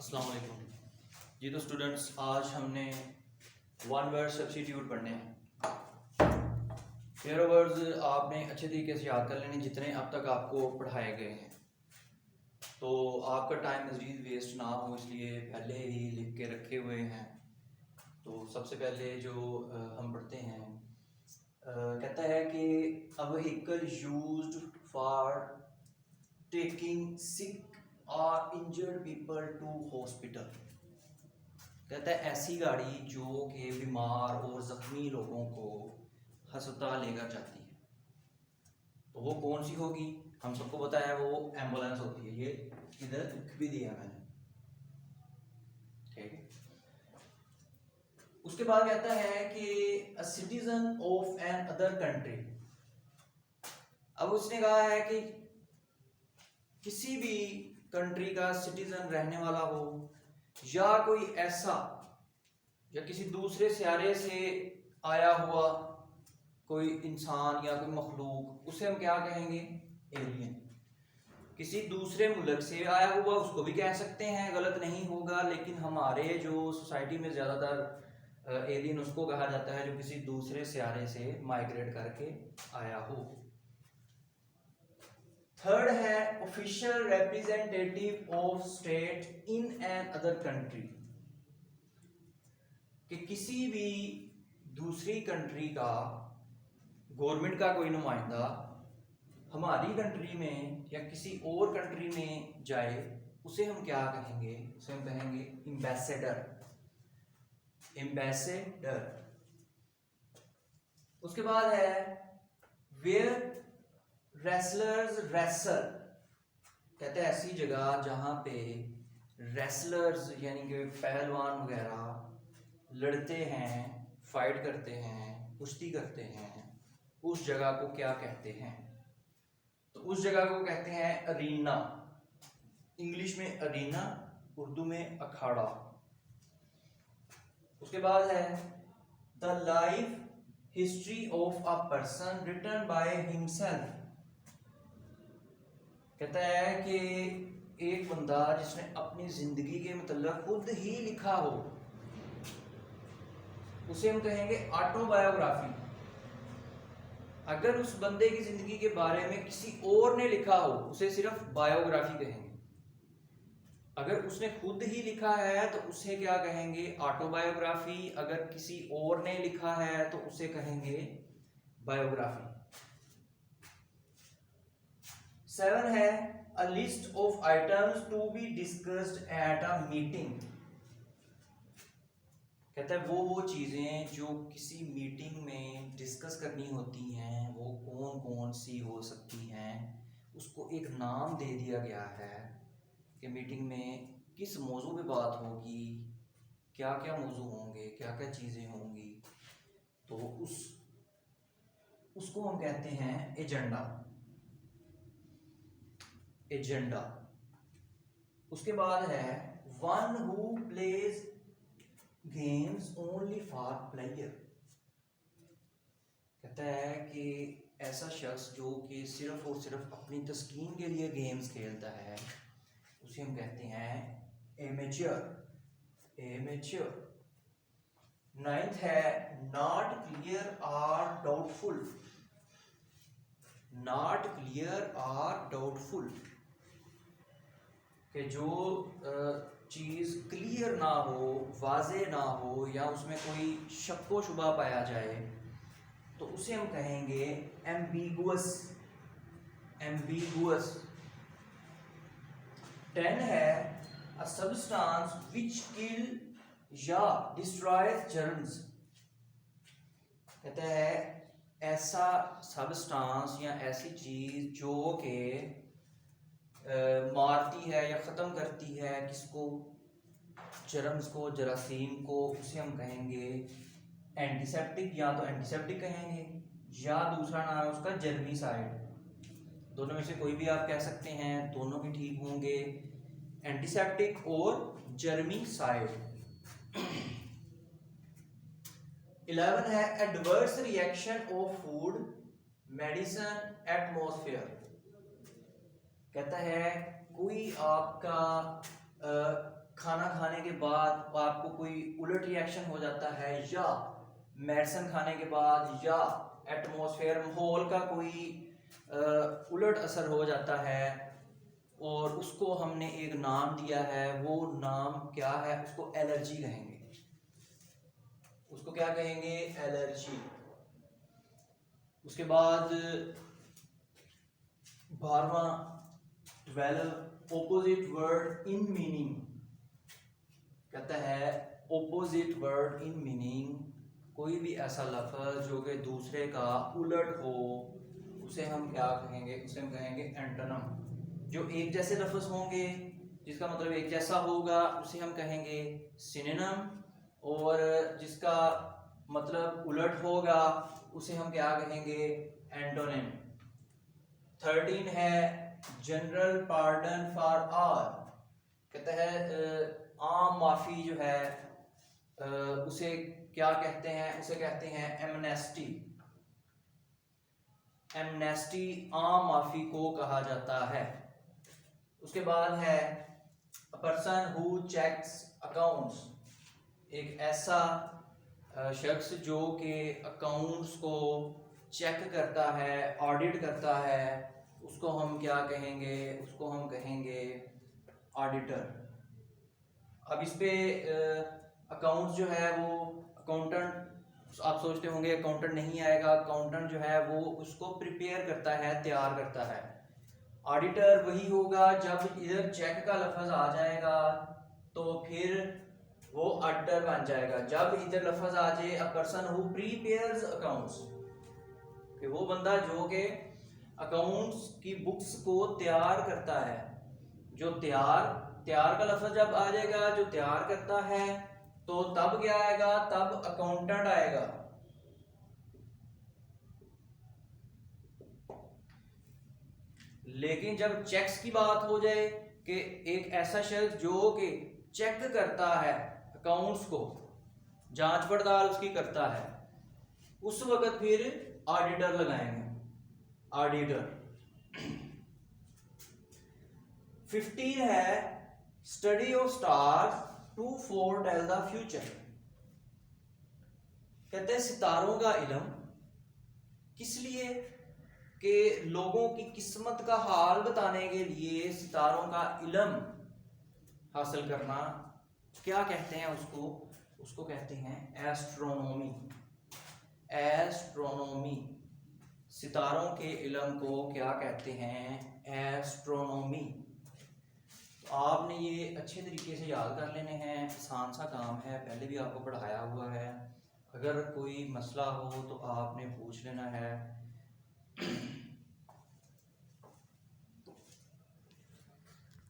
अस्सलाम वालेकुम जी। तो स्टूडेंट्स, आज हमने वन वर्ड सब्स्टिट्यूट पढ़ने हैं। फेयर वर्ड्स आपने अच्छे तरीके से याद कर लेने जितने अब तक आपको पढ़ाए गए हैं, तो आपका टाइम मज़ीद वेस्ट ना हो इसलिए पहले ही लिख के रखे हुए हैं। तो सबसे पहले जो हम पढ़ते हैं, कहता है कि a vehicle used for taking sick और इंजर्ड पीपल टू हॉस्पिटल। कहता है ऐसी गाड़ी जो कि बीमार और ज़ख्मी लोगों को अस्पताल लेकर जाती है, तो वो कौन सी होगी? हम सबको पता है वो एम्बुलेंस होती है। ये इधर लिख भी दिया मैंने, ठीक है। उसके बाद कहता है कि a citizen of an other country. अब उसने कहा है कि किसी भी कंट्री का सिटीजन रहने वाला हो या कोई ऐसा या किसी दूसरे सियारे से आया हुआ कोई इंसान या कोई मखलूक, उसे हम क्या कहेंगे? एलियन। किसी दूसरे मुल्क से आया हुआ उसको भी कह सकते हैं, गलत नहीं होगा, लेकिन हमारे जो सोसाइटी में ज़्यादातर एलियन उसको कहा जाता है जो किसी दूसरे सियारे से माइग्रेट करके आया हो। थर्ड है official representative of state in an other country, कि किसी भी दूसरी कंट्री का गवर्नमेंट का कोई नुमाइंदा हमारी कंट्री में या किसी और कंट्री में जाए, उसे हम क्या कहेंगे? उसे हम कहेंगे एम्बेसडर। एम्बेसडर। उसके बाद है वेयर रेसलर्स रेसल। कहते हैं ऐसी जगह जहां पे रेसलर्स यानी कि पहलवान वगैरह लड़ते हैं, फाइट करते हैं, कुश्ती करते हैं, उस जगह को क्या कहते हैं? तो उस जगह को कहते हैं अरीना। इंग्लिश में अरीना, उर्दू में अखाड़ा। उसके बाद है the life history of a person written by himself. कहता है कि एक बंदा जिसने अपनी जिंदगी के मतलब खुद ही लिखा हो, उसे हम कहेंगे ऑटोबायोग्राफी। अगर उस बंदे की जिंदगी के बारे में किसी और ने लिखा हो, उसे सिर्फ बायोग्राफी कहेंगे। अगर उसने खुद ही लिखा है तो उसे क्या कहेंगे? ऑटोबायोग्राफी। अगर किसी और ने लिखा है तो उसे कहेंगे बायोग्राफी। 7 है a list of items to be discussed at a meeting. कहता है वो चीजें जो किसी मीटिंग में डिस्कस करनी होती हैं, वो कौन कौन सी हो सकती हैं, उसको एक नाम दे दिया गया है कि मीटिंग में किस मौजू पे बात होगी, क्या क्या मौजू होंगे, क्या क्या चीजें होंगी, तो उसको हम कहते हैं एजेंडा। एजेंडा। उसके बाद है one who plays games only for player. कहता है कि ऐसा शख्स जो कि सिर्फ और सिर्फ अपनी तस्कीन के लिए गेम्स खेलता है, उसे हम कहते हैं एमेच्योर। एमेच्योर। 9th है नॉट क्लियर और डाउटफुल। नॉट क्लियर और डाउटफुल, कि जो चीज़ क्लियर ना हो, वाजे ना हो, या उसमें कोई शक व शुबा पाया जाए, तो उसे हम कहेंगे एम्बिगुअस। एम्बिगुअस। 10 है अ सब्सटेंस विच किल या डिस्ट्रॉयज जर्म्स। कहता है ऐसा सब्सटेंस या ऐसी चीज जो कि मारती है या ख़त्म करती है किसको? जर्म्स को, जरासीम को। उसे हम कहेंगे एंटीसेप्टिक। या तो एंटीसेप्टिक कहेंगे या दूसरा नाम है उसका जर्मीसाइड। दोनों में से कोई भी आप कह सकते हैं, दोनों भी ठीक होंगे, एंटीसेप्टिक और जर्मीसाइड। 11 है adverse reaction of food, medicine, atmosphere. कहता है कोई आपका खाना खाने के बाद आपको कोई उलट रिएक्शन हो जाता है, या मेडिसिन खाने के बाद, या एटमॉस्फेयर माहौल का कोई उलट असर हो जाता है, और उसको हमने एक नाम दिया है, वो नाम क्या है? उसको एलर्जी कहेंगे। उसको क्या कहेंगे? एलर्जी। उसके बाद 12वां 12 ऑपोजिट वर्ड इन मीनिंग कहता है, ऑपोजिट वर्ड इन मीनिंग, कोई भी ऐसा लफ्ज जो कि दूसरे का उलट हो उसे हम क्या कहेंगे? उसे हम कहेंगे एंटोनिम। जो एक जैसे लफ्ज होंगे जिसका मतलब एक जैसा होगा उसे हम कहेंगे सिनोनिम, और जिसका मतलब उलट होगा उसे हम क्या कहेंगे? एंटोनिम। 13 है जनरल पार्डन फॉर ऑल, कहता है आम माफी जो है उसे क्या कहते हैं? उसे कहते हैं एमनेस्टी। एमनेस्टी आम माफी को कहा जाता है। उसके बाद है a person who checks accounts, एक ऐसा शख्स जो कि अकाउंट्स को चेक करता है, ऑडिट करता है, उसको हम क्या कहेंगे? उसको हम कहेंगे ऑडिटर। अब इस पे अकाउंट्स जो है वो अकाउंटेंट, आप सोचते होंगे अकाउंटेंट नहीं आएगा, अकाउंटेंट जो है वो उसको प्रिपेयर करता है, तैयार करता है। ऑडिटर वही होगा जब इधर चेक का लफ्ज आ जाएगा तो फिर वो ऑडिटर बन जाएगा। जब इधर लफ्ज आ जाए अ पर्सन हु प्रिपेयर्स अकाउंट्स, कि वो बंदा जो के अकाउंट्स की बुक्स को तैयार करता है, जो तैयार का लफ्ज जब आ जाएगा, जो तैयार करता है, तो तब क्या आएगा? तब अकाउंटेंट आएगा। लेकिन जब चेक्स की बात हो जाए कि एक ऐसा शख्स जो कि चेक करता है अकाउंट्स को, जांच पड़ताल उसकी करता है, उस वक्त फिर ऑडिटर लगाएंगे, ऑडिटर। 15 है study of stars to foretell the future, कहते हैं सितारों का इल्म किस लिए? कि लोगों की किस्मत का हाल बताने के लिए सितारों का इल्म हासिल करना, क्या कहते हैं उसको? उसको कहते हैं एस्ट्रोनॉमी। एस्ट्रोनॉमी, सितारों के इल्म को क्या कहते हैं? एस्ट्रोनॉमी। तो आपने ये अच्छे तरीके से याद कर लेने हैं, आसान सा काम है, पहले भी आपको पढ़ाया हुआ है। अगर कोई मसला हो तो आपने पूछ लेना है।